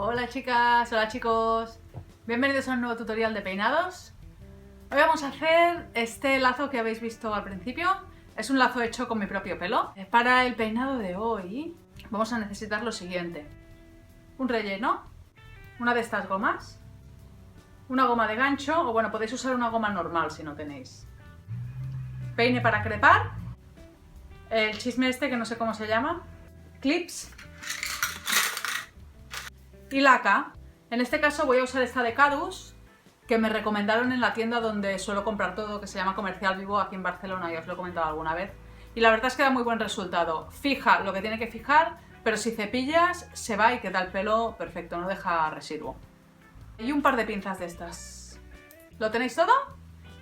Hola chicas, hola chicos, bienvenidos a un nuevo tutorial de peinados. Hoy vamos a hacer este lazo que habéis visto al principio. Es un lazo hecho con mi propio pelo. Para el peinado de hoy vamos a necesitar lo siguiente: un relleno, una de estas gomas, una goma de gancho, o bueno, podéis usar una goma normal si no tenéis, peine para crepar, el chisme este que no sé cómo se llama, clips y laca. En este caso voy a usar esta de Cadus, que me recomendaron en la tienda donde suelo comprar todo, que se llama Comercial Vivo aquí en Barcelona, ya os lo he comentado alguna vez. Y la verdad es que da muy buen resultado. Fija lo que tiene que fijar, pero si cepillas se va y queda el pelo perfecto, no deja residuo. Y un par de pinzas de estas. ¿Lo tenéis todo?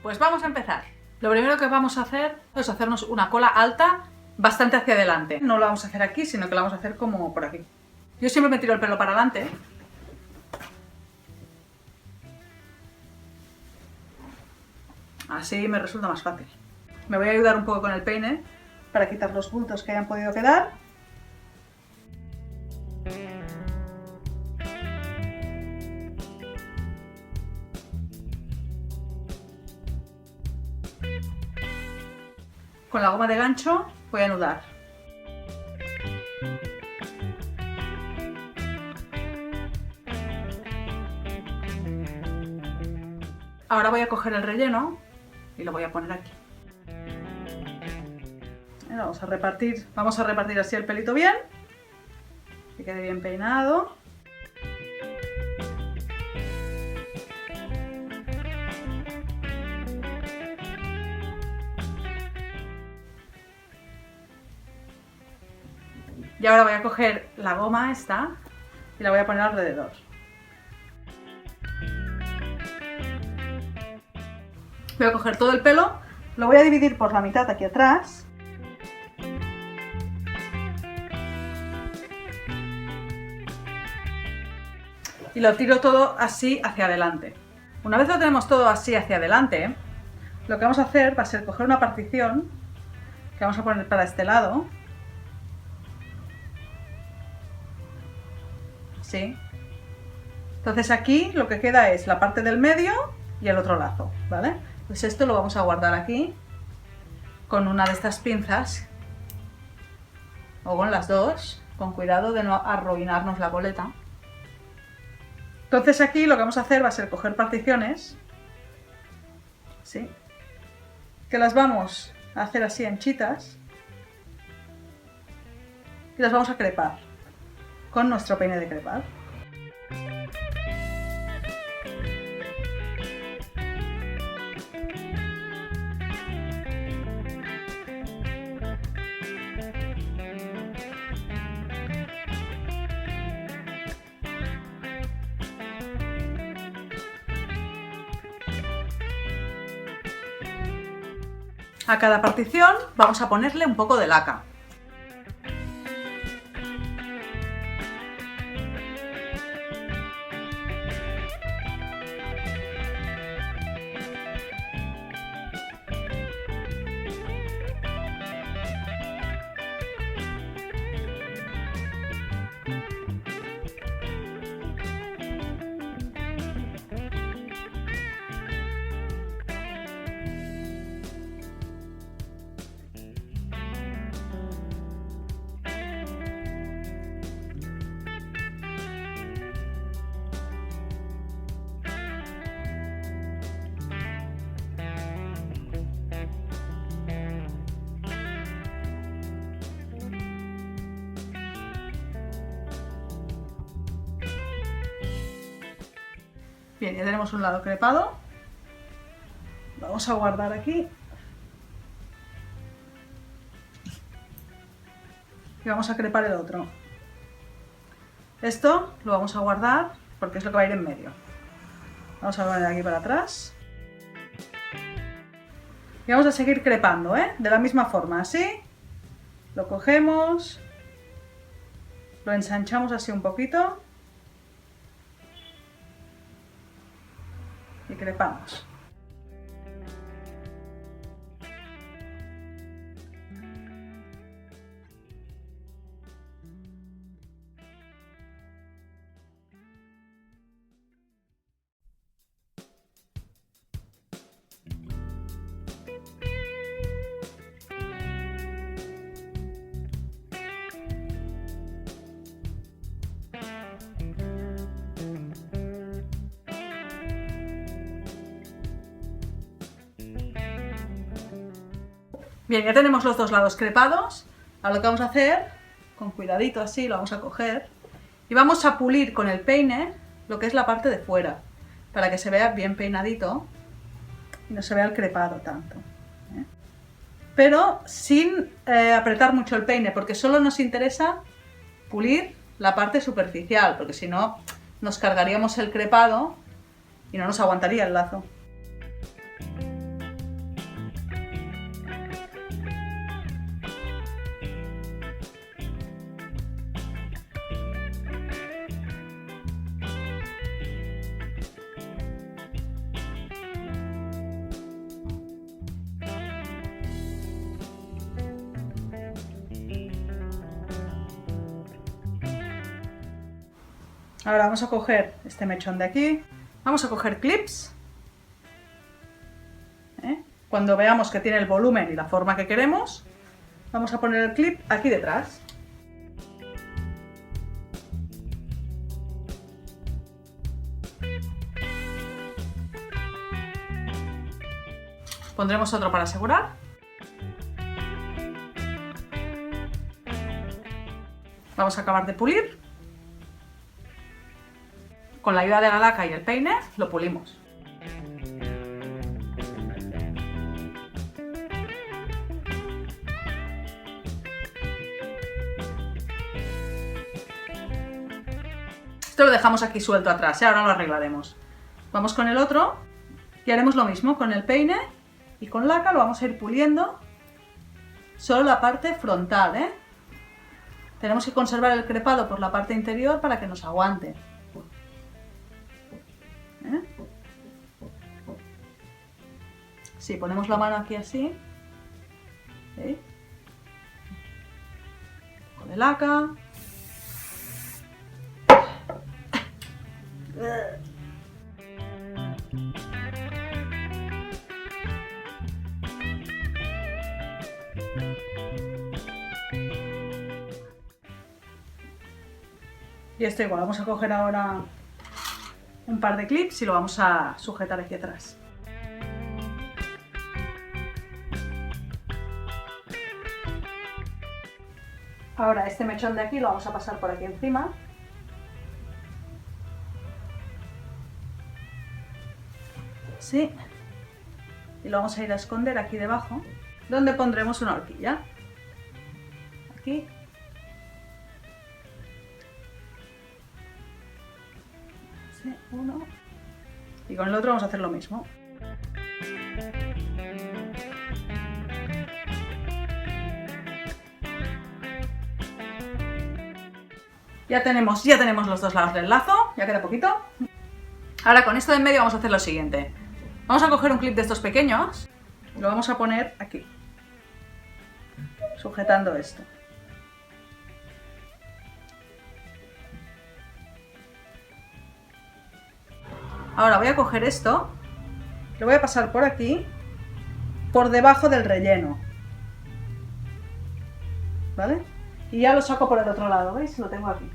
Pues vamos a empezar. Lo primero que vamos a hacer es hacernos una cola alta bastante hacia adelante. No la vamos a hacer aquí, sino que la vamos a hacer como por aquí. Yo siempre me tiro el pelo para adelante. Así me resulta más fácil. Me voy a ayudar un poco con el peine para quitar los bultos que hayan podido quedar. Con la goma de gancho voy a anudar. Ahora voy a coger el relleno y lo voy a poner aquí. Vamos a repartir así el pelito bien, que quede bien peinado. Y ahora voy a coger la goma esta y la voy a poner alrededor. Voy a coger todo el pelo, lo voy a dividir por la mitad aquí atrás. Y lo tiro todo así hacia adelante. Una vez lo tenemos todo así hacia adelante, lo que vamos a hacer va a ser coger una partición que vamos a poner para este lado. Así. Entonces aquí lo que queda es la parte del medio y el otro lazo, ¿vale? Pues esto lo vamos a guardar aquí con una de estas pinzas, o con las dos, con cuidado de no arruinarnos la coleta. Entonces aquí lo que vamos a hacer va a ser coger particiones, ¿sí?, que las vamos a hacer así anchitas y las vamos a crepar con nuestro peine de crepar. A cada partición vamos a ponerle un poco de laca. Bien, ya tenemos un lado crepado. Vamos a guardar aquí. Y vamos a crepar el otro. Esto lo vamos a guardar porque es lo que va a ir en medio. Vamos a poner aquí para atrás. Y vamos a seguir crepando, ¿eh? De la misma forma, así. Lo cogemos, lo ensanchamos así un poquito y crepamos. Bien, ya tenemos los dos lados crepados. Ahora lo que vamos a hacer, con cuidadito así, lo vamos a coger y vamos a pulir con el peine lo que es la parte de fuera, para que se vea bien peinadito y no se vea el crepado tanto, ¿eh? Pero sin apretar mucho el peine, porque solo nos interesa pulir la parte superficial, porque si no nos cargaríamos el crepado y no nos aguantaría el lazo. Ahora vamos a coger este mechón de aquí, vamos a coger clips, ¿eh? Cuando veamos que tiene el volumen y la forma que queremos, vamos a poner el clip aquí detrás. Pondremos otro para asegurar. Vamos a acabar de pulir. Con la ayuda de la laca y el peine lo pulimos. Esto lo dejamos aquí suelto atrás, ahora lo arreglaremos. Vamos con el otro y haremos lo mismo con el peine y con laca lo vamos a ir puliendo solo la parte frontal, ¿eh? Tenemos que conservar el crepado por la parte interior para que nos aguante. ¿Eh? Sí, ponemos la mano aquí así, ¿eh? Con el laca. Y esto igual, vamos a coger ahora un par de clips y lo vamos a sujetar aquí atrás. Ahora este mechón de aquí lo vamos a pasar por aquí encima. Sí. Y lo vamos a ir a esconder aquí debajo, donde pondremos una horquilla. Aquí. Sí, uno. Y con el otro vamos a hacer lo mismo. Ya tenemos los dos lados del lazo, ya queda poquito. Ahora con esto de en medio vamos a hacer lo siguiente. Vamos a coger un clip de estos pequeños y lo vamos a poner aquí, sujetando esto. Ahora voy a coger esto, lo voy a pasar por aquí, por debajo del relleno, ¿vale? Y ya lo saco por el otro lado, ¿veis? Lo tengo aquí.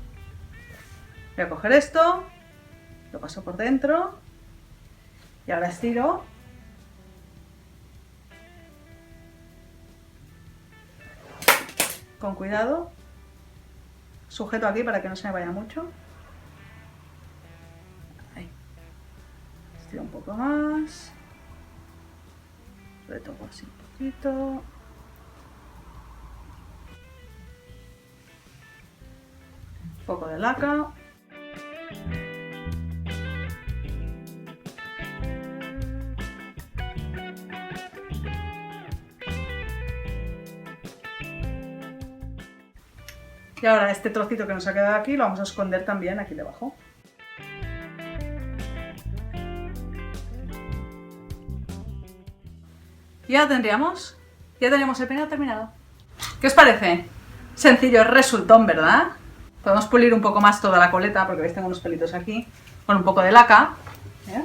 Voy a coger esto, lo paso por dentro y ahora estiro. Con cuidado, sujeto aquí para que no se me vaya mucho. Ahí. Estiro un poco más. Retoco así un poquito. Un poco de laca. Y ahora este trocito que nos ha quedado aquí lo vamos a esconder también aquí debajo. Y ya tendríamos, ya tenemos el peinado terminado. ¿Qué os parece? Sencillo, resultón, ¿verdad? Podemos pulir un poco más toda la coleta, porque veis tengo unos pelitos aquí, con un poco de laca. ¿Eh?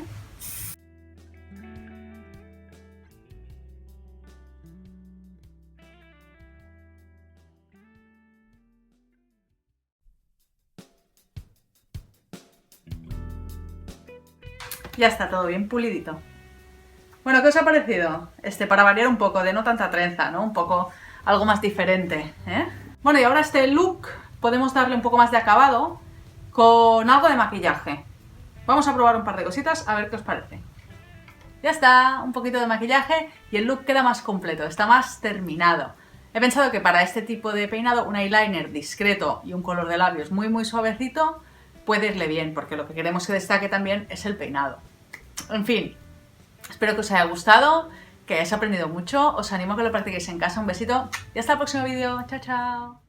Ya está todo bien pulidito. Bueno, ¿qué os ha parecido? Para variar un poco, de no tanta trenza, ¿no? Un poco algo más diferente, ¿eh? Bueno, y ahora este look podemos darle un poco más de acabado con algo de maquillaje. Vamos a probar un par de cositas a ver qué os parece. Ya está, un poquito de maquillaje y el look queda más completo, está más terminado. He pensado que para este tipo de peinado un eyeliner discreto y un color de labios muy suavecito puede irle bien, porque lo que queremos que destaque también es el peinado. En fin, espero que os haya gustado, que hayáis aprendido mucho, os animo a que lo practiquéis en casa. Un besito y hasta el próximo vídeo. Chao, chao.